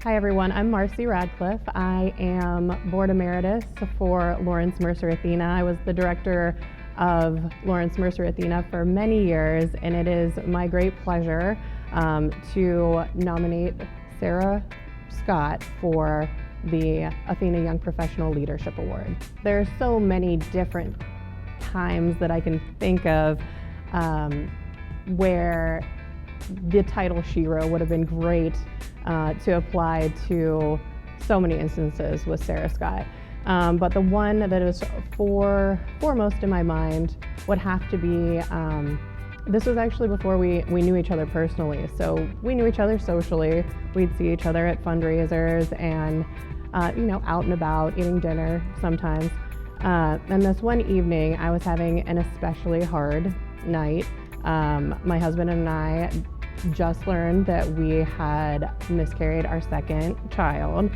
Hi everyone, I'm Marci Radcliffe. I am Board Emeritus for Lawrence Mercer Athena. I was the director of Lawrence Mercer Athena for many years, and it is my great pleasure to nominate Sarah Scott for the Athena Young Professional Leadership Award. There are so many different times that I can think of where the title Shiro would have been great to apply to so many instances with Sarah Scott. But the one that is foremost in my mind would have to be, this was actually before we knew each other personally. So we knew each other socially. We'd see each other at fundraisers and out and about, eating dinner sometimes. And this one evening, I was having an especially hard night. My husband and I just learned that we had miscarried our second child,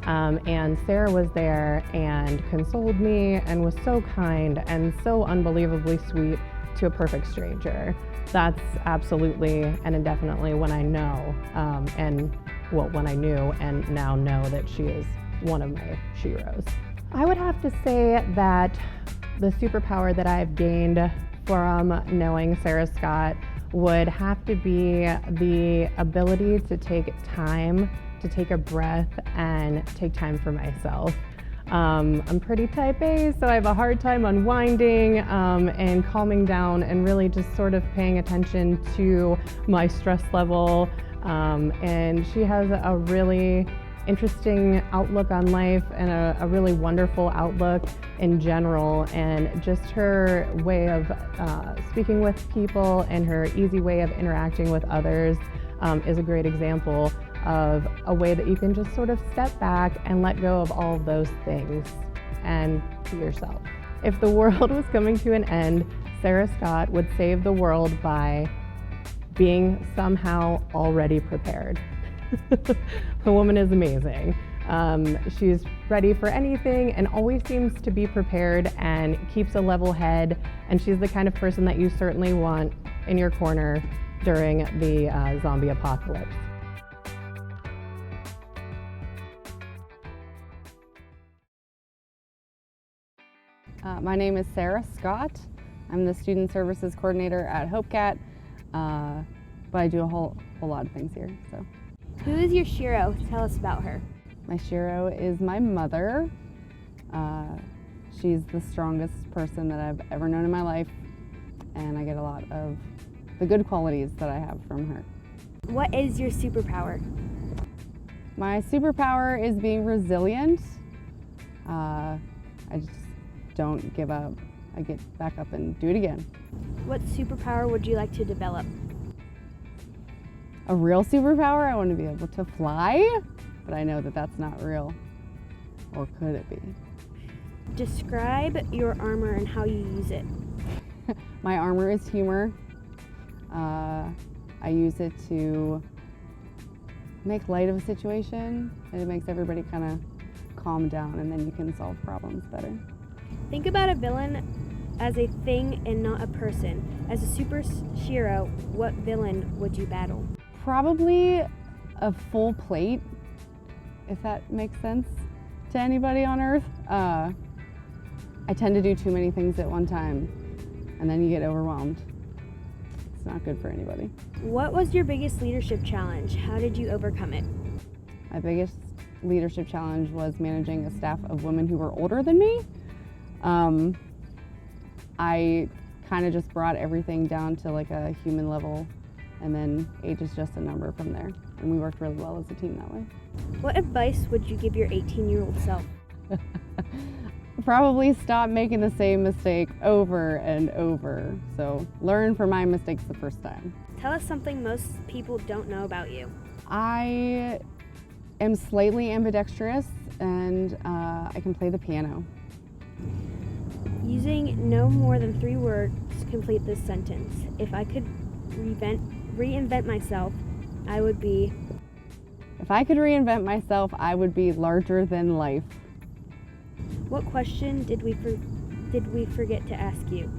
and Sarah was there and consoled me and was so kind and so unbelievably sweet to a perfect stranger. That's absolutely and indefinitely when I know, when I knew and now know that she is one of my Shiros. I would have to say that the superpower that I've gained from knowing Sarah Scott would have to be the ability to take time, to take a breath and take time for myself. I'm pretty type A, so I have a hard time unwinding and calming down and really just sort of paying attention to my stress level. And she has a really interesting outlook on life and a really wonderful outlook in general, and just her way of speaking with people and her easy way of interacting with others is a great example of a way that you can just sort of step back and let go of all of those things and be yourself. If the world was coming to an end, Sarah Scott would save the world by being somehow already prepared. The woman is amazing. She's ready for anything and always seems to be prepared and keeps a level head, and she's the kind of person that you certainly want in your corner during the zombie apocalypse. My name is Sarah Scott. I'm the Student Services Coordinator at HopeCat, but I do a whole lot of things here. So. Who is your Shiro? Tell us about her. My Shiro is my mother. She's the strongest person that I've ever known in my life, and I get a lot of the good qualities that I have from her. What is your superpower? My superpower is being resilient. I just don't give up. I get back up and do it again. What superpower would you like to develop? A real superpower? I want to be able to fly, but I know that that's not real. Or could it be? Describe your armor and how you use it. My armor is humor. I use it to make light of a situation, and it makes everybody kind of calm down, and then you can solve problems better. Think about a villain as a thing and not a person. As a super Shiro, what villain would you battle? Probably a full plate, if that makes sense to anybody on Earth. I tend to do too many things at one time, and then you get overwhelmed. It's not good for anybody. What was your biggest leadership challenge? How did you overcome it? My biggest leadership challenge was managing a staff of women who were older than me. I kind of just brought everything down to like a human level, and then age is just a number from there. And we worked really well as a team that way. What advice would you give your 18-year-old self? Probably stop making the same mistake over and over. So learn from my mistakes the first time. Tell us something most people don't know about you. I am slightly ambidextrous, and I can play the piano. Using no more than 3 words, complete this sentence. If I could reinvent myself, I would be... If I could reinvent myself, I would be larger than life. What question did we forget to ask you?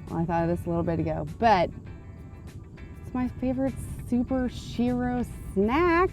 Well, I thought of this a little bit ago, but it's my favorite Super Shiro snack.